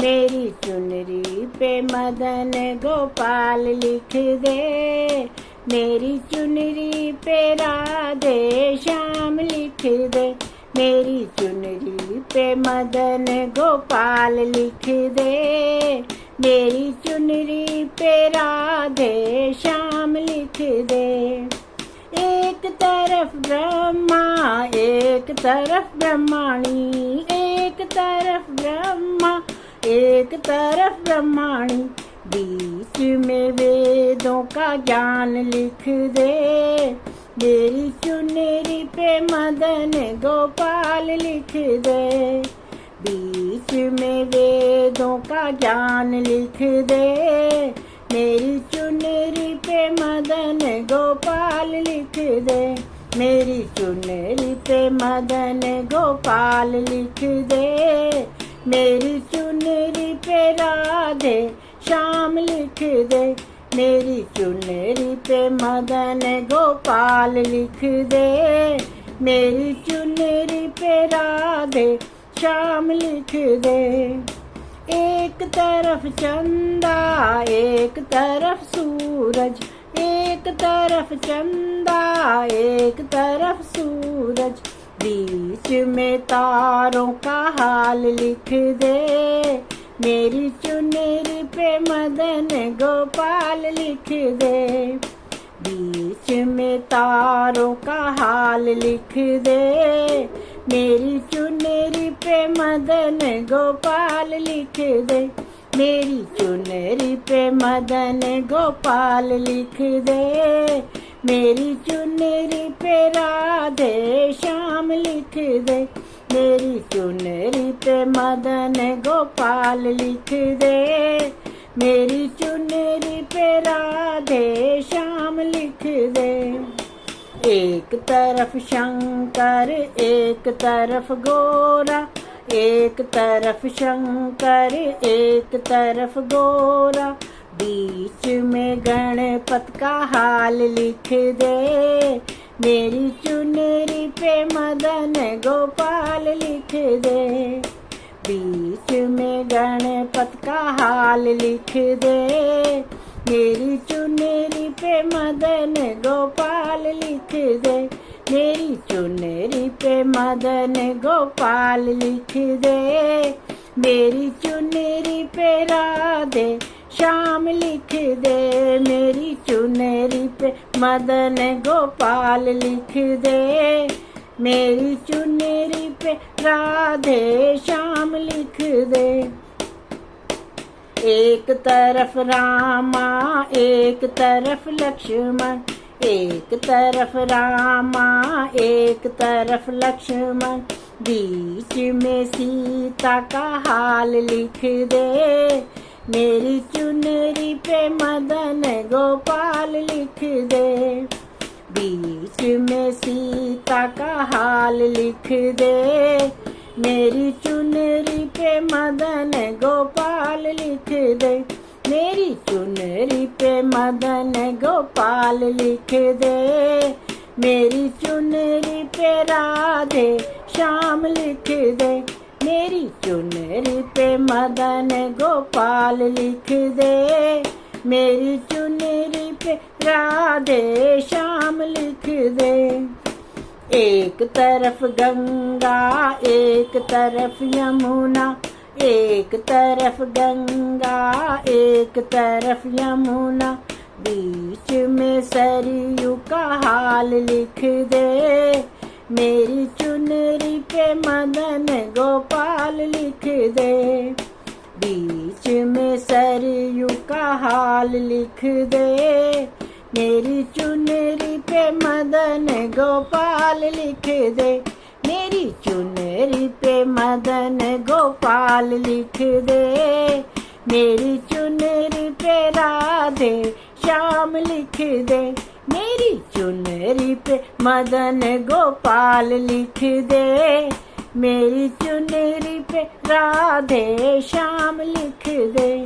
मेरी चुनरी पे मदन गोपाल लिख दे। मेरी चुनरी पे राधे श्याम लिख दे। मेरी चुनरी पे मदन गोपाल लिख दे। मेरी चुनरी पे राधे श्याम लिख दे। एक तरफ ब्रह्मा एक तरफ ब्रह्माणी, एक तरफ ब्रह्मा एक तरफ ब्रह्माणी, बीच में वेदों का ज्ञान लिख दे। मेरी चुनरी पे मदन गोपाल लिख दे। बीच में वेदों का ज्ञान लिख दे। मेरी चुनरी पे मदन गोपाल लिख दे। मेरी चुनरी पे मदन गोपाल लिख दे। मेरी चुनरी पे राधे श्याम लिख दे। मेरी चुनरी पे मदन गोपाल लिख दे। मेरी चुनरी पे राधे श्याम लिख दे। एक तरफ चंदा एक तरफ सूरज, एक तरफ चंदा एक तरफ सूरज, बीच में तारों का हाल लिख दे। मेरी चुनरी पे मदन गोपाल लिख दे। बीच में तारों का हाल लिख दे। मेरी चुनरी पे मदन गोपाल लिख दे। मेरी चुनरी पे मदन गोपाल लिख दे। मेरी चुनरी पे राधे श्याम लिख दे। मेरी चुनरी पे मदन गोपाल लिख दे। मेरी चुनरी पे राधे श्याम लिख दे। एक तरफ शंकर एक तरफ गोरा, एक तरफ शंकर एक तरफ गोरा, बीच में गणपत का हाल लिख दे। मेरी चुनरी पे मदन गोपाल लिख दे। बीच में गणपत का हाल लिख दे। मेरी चुनरी पे मदन गोपाल लिख दे। मेरी चुनरी पे मदन गोपाल लिख दे। मेरी चुनरी पे राधे श्याम लिख दे। मेरी चुनरी पे मदन गोपाल लिख दे। मेरी चुनरी पे राधे श्याम लिख दे। एक तरफ रामा एक तरफ लक्ष्मण, एक तरफ रामा एक तरफ लक्ष्मण, बीच में सीता का हाल लिख दे। मेरी चुनरी पे मदन गोपाल लिख दे। बीच में सीता का हाल लिख दे। मेरी चुनरी पे मदन गोपाल लिख दे। मेरी चुनरी पे मदन गोपाल लिख दे। मेरी चुनरी पे राधे श्याम लिख दे। मेरी चुनरी पे मदन गोपाल लिख दे। मेरी चुनरी पे राधे श्याम लिख दे। एक तरफ गंगा एक तरफ यमुना, एक तरफ गंगा एक तरफ यमुना, बीच में सरयू का हाल लिख दे। मेरी चुनरी पे मदन गोपाल लिख दे। बीच में सरयू का हाल लिख दे। मेरी चुनरी पे मदन गोपाल लिख दे। मेरी चुनरी पे मदन गोपाल लिख दे। मेरी चुनरी पे राधे श्याम लिख दे। मेरी चुनरी पे मदन गोपाल लिख दे। मेरी चुनरी पे राधे श्याम लिख दे।